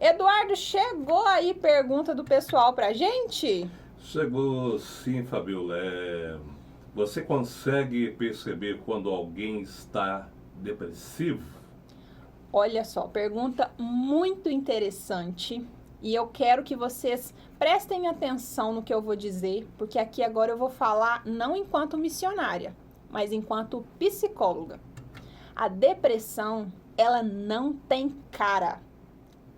Eduardo, chegou aí pergunta do pessoal pra gente? Chegou sim, Fabiola. Você consegue perceber quando alguém está depressivo? Olha só, pergunta muito interessante. E eu quero que vocês prestem atenção no que eu vou dizer, porque aqui agora eu vou falar não enquanto missionária, mas enquanto psicóloga. A depressão, ela não tem cara.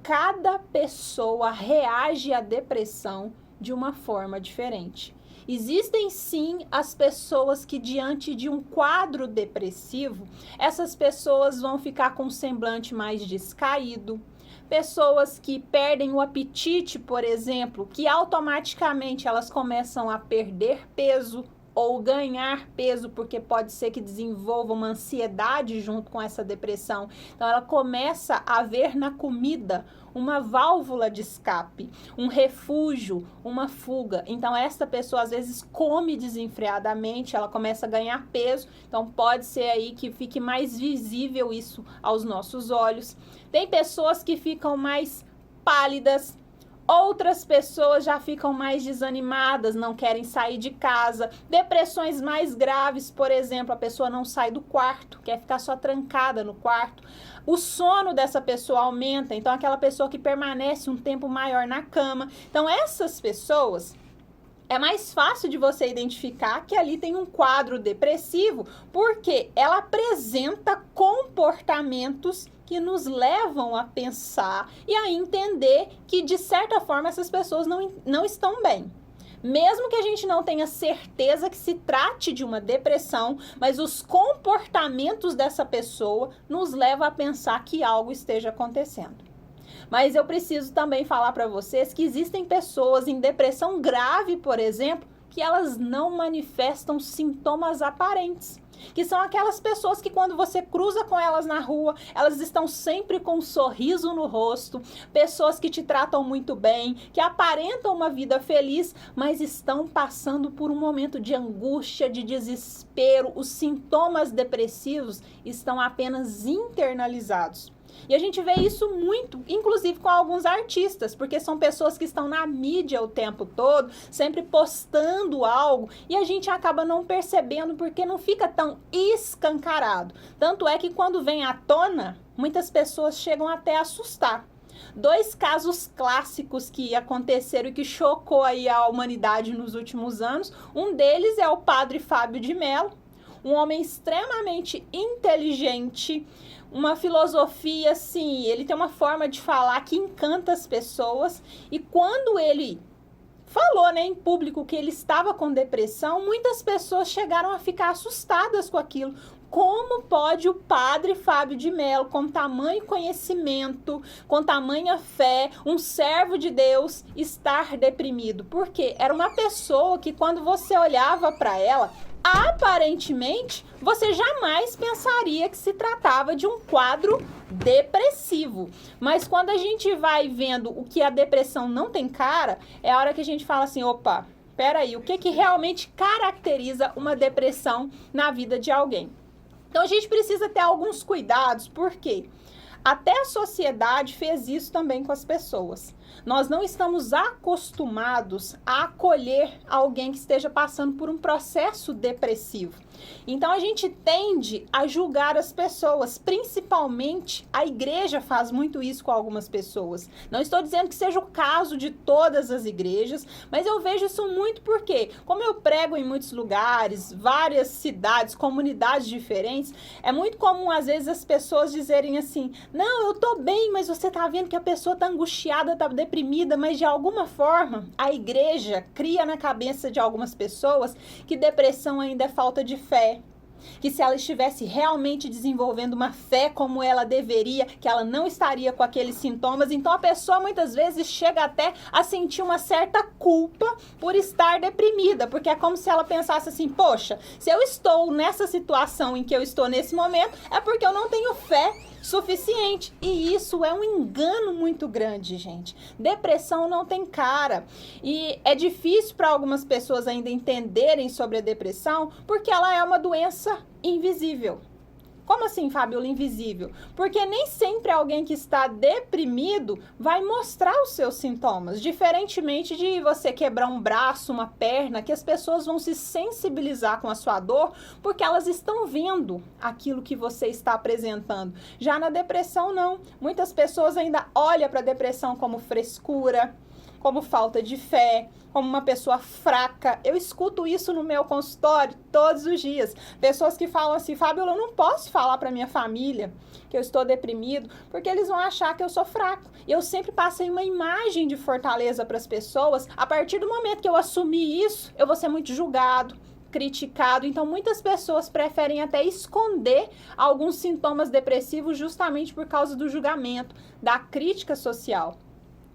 Cada pessoa reage à depressão de uma forma diferente. Existem sim as pessoas que, diante de um quadro depressivo, essas pessoas vão ficar com um semblante mais descaído. Pessoas que perdem o apetite, por exemplo, que automaticamente elas começam a perder peso ou ganhar peso, porque pode ser que desenvolva uma ansiedade junto com essa depressão. Então, ela começa a ver na comida uma válvula de escape, um refúgio, uma fuga. Então, essa pessoa, às vezes, come desenfreadamente, ela começa a ganhar peso. Então, pode ser aí que fique mais visível isso aos nossos olhos. Tem pessoas que ficam mais pálidas, outras pessoas já ficam mais desanimadas, não querem sair de casa. Depressões mais graves, por exemplo, a pessoa não sai do quarto, quer ficar só trancada no quarto. O sono dessa pessoa aumenta, então aquela pessoa que permanece um tempo maior na cama. Então essas pessoas, é mais fácil de você identificar que ali tem um quadro depressivo, porque ela apresenta comportamentos que nos levam a pensar e a entender que, de certa forma, essas pessoas não estão bem. Mesmo que a gente não tenha certeza que se trate de uma depressão, mas os comportamentos dessa pessoa nos levam a pensar que algo esteja acontecendo. Mas eu preciso também falar para vocês que existem pessoas em depressão grave, por exemplo, que elas não manifestam sintomas aparentes. Que são aquelas pessoas que quando você cruza com elas na rua, elas estão sempre com um sorriso no rosto, pessoas que te tratam muito bem, que aparentam uma vida feliz, mas estão passando por um momento de angústia, de desespero. Os sintomas depressivos estão apenas internalizados. E a gente vê isso muito, inclusive com alguns artistas, porque são pessoas que estão na mídia o tempo todo, sempre postando algo, e a gente acaba não percebendo porque não fica tão escancarado. Tanto é que quando vem à tona, muitas pessoas chegam até a assustar. 2 casos clássicos que aconteceram e que chocou aí a humanidade nos últimos anos, um deles é o padre Fábio de Mello, um homem extremamente inteligente, uma filosofia, assim, ele tem uma forma de falar que encanta as pessoas, e quando ele falou, né, em público que ele estava com depressão, muitas pessoas chegaram a ficar assustadas com aquilo. Como pode o padre Fábio de Mello, com tamanho conhecimento, com tamanha fé, um servo de Deus, estar deprimido? Porque era uma pessoa que, quando você olhava para ela, aparentemente, você jamais pensaria que se tratava de um quadro depressivo. Mas quando a gente vai vendo o que a depressão não tem cara, é a hora que a gente fala assim, opa, peraí, o que realmente caracteriza uma depressão na vida de alguém? Então, a gente precisa ter alguns cuidados, porque até a sociedade fez isso também com as pessoas. Nós não estamos acostumados a acolher alguém que esteja passando por um processo depressivo. Então, a gente tende a julgar as pessoas, principalmente a igreja faz muito isso com algumas pessoas. Não estou dizendo que seja o caso de todas as igrejas, mas eu vejo isso muito porque, como eu prego em muitos lugares, várias cidades, comunidades diferentes, é muito comum, às vezes, as pessoas dizerem assim, não, eu tô bem, mas você tá vendo que a pessoa tá angustiada, tá deprimida, mas de alguma forma, a igreja cria na cabeça de algumas pessoas que depressão ainda é falta de fé, que se ela estivesse realmente desenvolvendo uma fé como ela deveria, que ela não estaria com aqueles sintomas. Então a pessoa muitas vezes chega até a sentir uma certa culpa por estar deprimida, porque é como se ela pensasse assim, poxa, se eu estou nessa situação em que eu estou nesse momento, é porque eu não tenho fé suficiente. E isso é um engano muito grande, gente. Depressão não tem cara. E é difícil para algumas pessoas ainda entenderem sobre a depressão, porque ela é uma doença invisível. Como assim, Fabiola, invisível? Porque nem sempre alguém que está deprimido vai mostrar os seus sintomas. Diferentemente de você quebrar um braço, uma perna, que as pessoas vão se sensibilizar com a sua dor porque elas estão vendo aquilo que você está apresentando. Já na depressão, não. Muitas pessoas ainda olham para a depressão como frescura, como falta de fé, como uma pessoa fraca. Eu escuto isso no meu consultório todos os dias. Pessoas que falam assim, Fabiola, eu não posso falar para minha família que eu estou deprimido, porque eles vão achar que eu sou fraco. Eu sempre passei uma imagem de fortaleza para as pessoas. A partir do momento que eu assumi isso, eu vou ser muito julgado, criticado. Então, muitas pessoas preferem até esconder alguns sintomas depressivos justamente por causa do julgamento, da crítica social.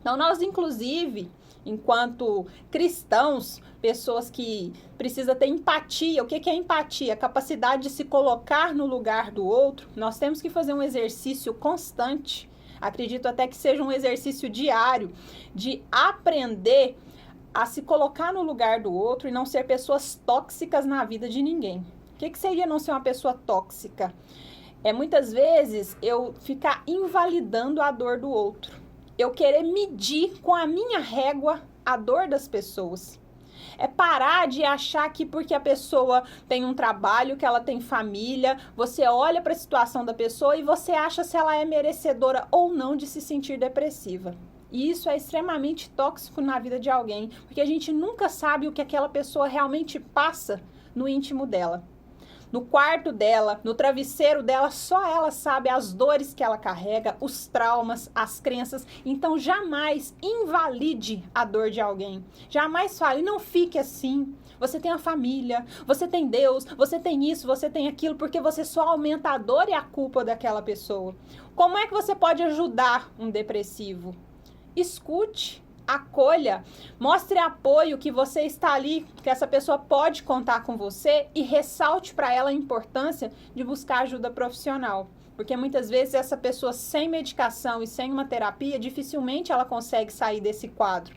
Então, nós, inclusive, enquanto cristãos, pessoas que precisam ter empatia. O que é empatia? A capacidade de se colocar no lugar do outro. Nós temos que fazer um exercício constante, acredito até que seja um exercício diário, de aprender a se colocar no lugar do outro e não ser pessoas tóxicas na vida de ninguém. O que seria não ser uma pessoa tóxica? É muitas vezes eu ficar invalidando a dor do outro. Eu querer medir com a minha régua a dor das pessoas. É parar de achar que porque a pessoa tem um trabalho, que ela tem família, você olha para a situação da pessoa e você acha se ela é merecedora ou não de se sentir depressiva. E isso é extremamente tóxico na vida de alguém, porque a gente nunca sabe o que aquela pessoa realmente passa no íntimo dela. No quarto dela, no travesseiro dela, só ela sabe as dores que ela carrega, os traumas, as crenças. Então, jamais invalide a dor de alguém. Jamais fale, não fique assim. Você tem a família, você tem Deus, você tem isso, você tem aquilo, porque você só aumenta a dor e a culpa daquela pessoa. Como é que você pode ajudar um depressivo? Escute. Acolha, mostre apoio, que você está ali, que essa pessoa pode contar com você e ressalte para ela a importância de buscar ajuda profissional. Porque muitas vezes essa pessoa sem medicação e sem uma terapia, dificilmente ela consegue sair desse quadro.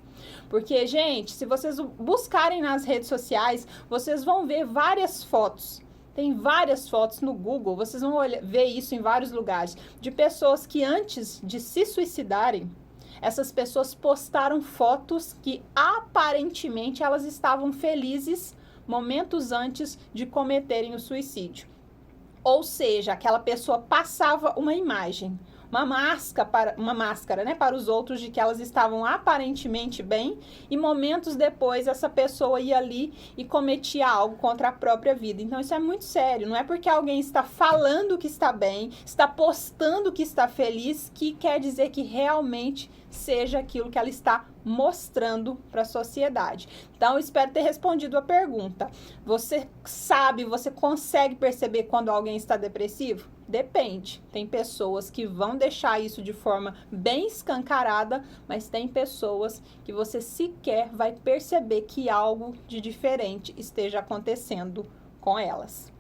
Porque, gente, se vocês buscarem nas redes sociais, vocês vão ver várias fotos. Tem várias fotos no Google, vocês vão ver isso em vários lugares, de pessoas que antes de se suicidarem, essas pessoas postaram fotos que aparentemente elas estavam felizes momentos antes de cometerem o suicídio. Ou seja, aquela pessoa passava uma imagem, uma máscara, né, para os outros de que elas estavam aparentemente bem, e momentos depois essa pessoa ia ali e cometia algo contra a própria vida. Então isso é muito sério, não é porque alguém está falando que está bem, está postando que está feliz, que quer dizer que realmente seja aquilo que ela está mostrando para a sociedade. Então, eu espero ter respondido a pergunta. Você sabe, você consegue perceber quando alguém está depressivo? Depende. Tem pessoas que vão deixar isso de forma bem escancarada, mas tem pessoas que você sequer vai perceber que algo de diferente esteja acontecendo com elas.